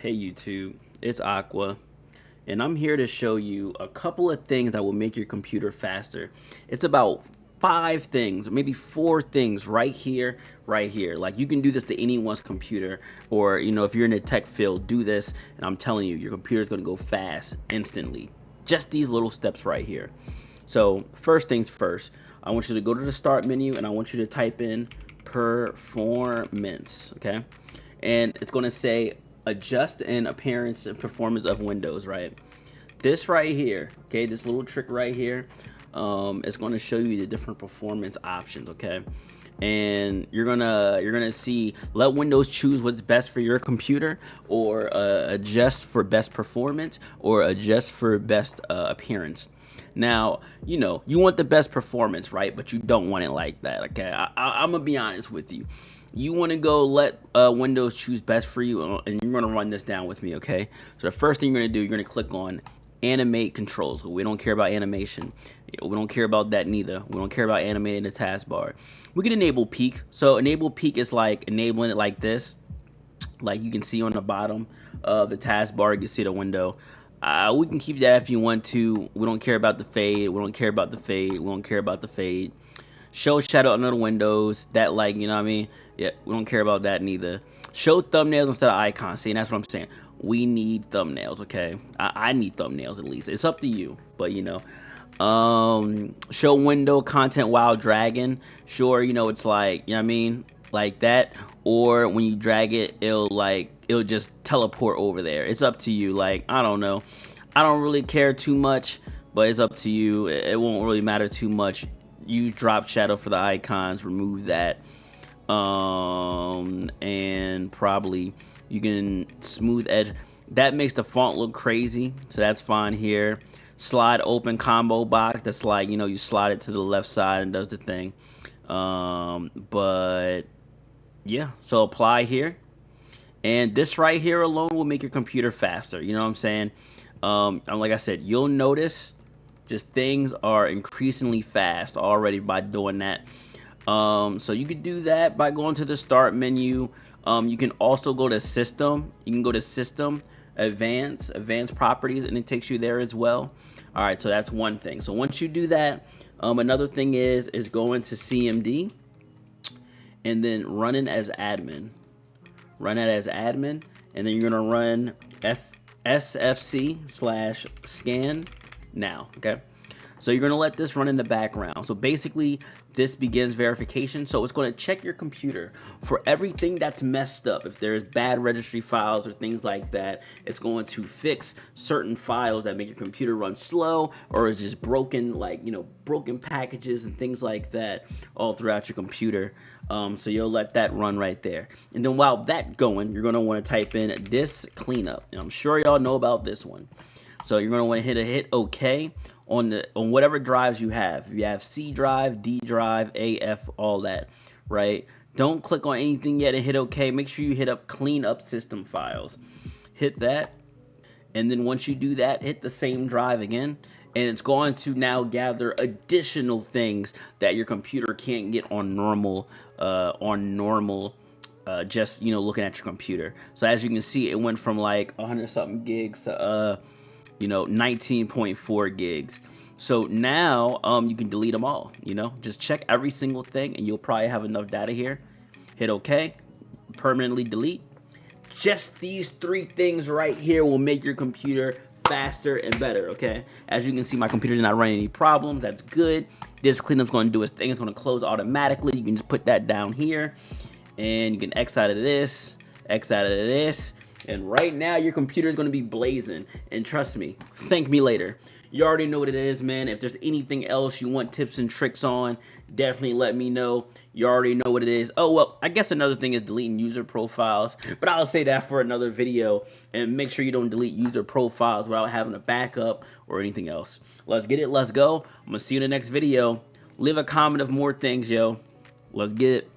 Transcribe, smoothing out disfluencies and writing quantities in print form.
Hey YouTube, it's Aqua, and I'm here to show you a couple of things that will make your computer faster. It's about 5 things, maybe 4 things right here, right here. Like you can do this to anyone's computer, or if you're in the tech field, do this, and I'm telling you, your computer is gonna go fast instantly. Just these little steps right here. So first things first, I want you to go to the start menu, and I want you to type in performance, okay? And it's going to say adjust in appearance and performance of Windows, right? This right here, okay, this little trick right here, is going to show you the different performance options, okay? And you're gonna see, let Windows choose what's best for your computer, or adjust for best performance, or adjust for best appearance. Now, you want the best performance, right? But you don't want it like that, okay? I'm gonna be honest with you. You want to go let Windows choose best for you, and you're gonna run this down with me, okay? So the first thing you're gonna do, you're gonna click on animate controls. We don't care about animation. We don't care about that neither. We don't care about animating the taskbar. We can enable peak. So enable peak is like enabling it like this. Like you can see on the bottom of the taskbar, you can see the window. We can keep that if you want to. We don't care about the fade. We don't care about the fade. We don't care about the fade. Show shadow under the windows. That, like, you know what I mean? Yeah, we don't care about that neither. Show thumbnails instead of icons. See, and that's what I'm saying. We need thumbnails, okay? I need thumbnails at least. It's up to you, but show window content while dragging. Sure, it's like, you know what I mean? Like that. Or when you drag it, it'll just teleport over there. It's up to you. Like, I don't know. I don't really care too much, but it's up to you. It won't really matter too much. Use drop shadow for the icons, remove that, and probably you can smooth edge. That makes the font look crazy, so that's fine here. Slide open combo box, that's like, you slide it to the left side and does the thing. But yeah, so apply here, and this right here alone will make your computer faster. You know what I'm saying? And like I said, you'll notice just things are increasingly fast already by doing that. So you could do that by going to the start menu. You can also go to system. You can go to system, advanced properties, and it takes you there as well. All right, so that's one thing. So once you do that, another thing is go into CMD and then run it as admin. Run it as admin, and then you're gonna run sfc/scan now, okay? So you're gonna let this run in the background. So basically, this begins verification. So it's gonna check your computer for everything that's messed up. If there's bad registry files or things like that, it's going to fix certain files that make your computer run slow, or is just broken, like, broken packages and things like that all throughout your computer. So you'll let that run right there. And then while that's going, you're gonna wanna type in disk cleanup. And I'm sure y'all know about this one. So you're gonna want to hit OK on whatever drives you have. If you have C drive, D drive, AF, all that, right? Don't click on anything yet and hit OK. Make sure you hit up clean up system files. Hit that, and then once you do that, hit the same drive again, and it's going to now gather additional things that your computer can't get on normal, just looking at your computer. So as you can see, it went from like 100 something gigs to 19.4 gigs. So now you can delete them all. Just check every single thing, and you'll probably have enough data here. Hit OK, permanently delete. Just these 3 things right here will make your computer faster and better, okay? As you can see, my computer did not run any problems. That's good. This cleanup's going to do its thing. It's going to close automatically. You can just put that down here, and you can X out of this, X out of this, and right now your computer is going to be blazing. And trust me, thank me later. You already know what it is, man. If there's anything else you want tips and tricks on, definitely let me know. You already know what it is. Oh, well, I guess another thing is deleting user profiles, but I'll say that for another video. And make sure you don't delete user profiles without having a backup or anything else. Let's get it. Let's go. I'm going to see you in the next video. Leave a comment of more things, yo. Let's get it.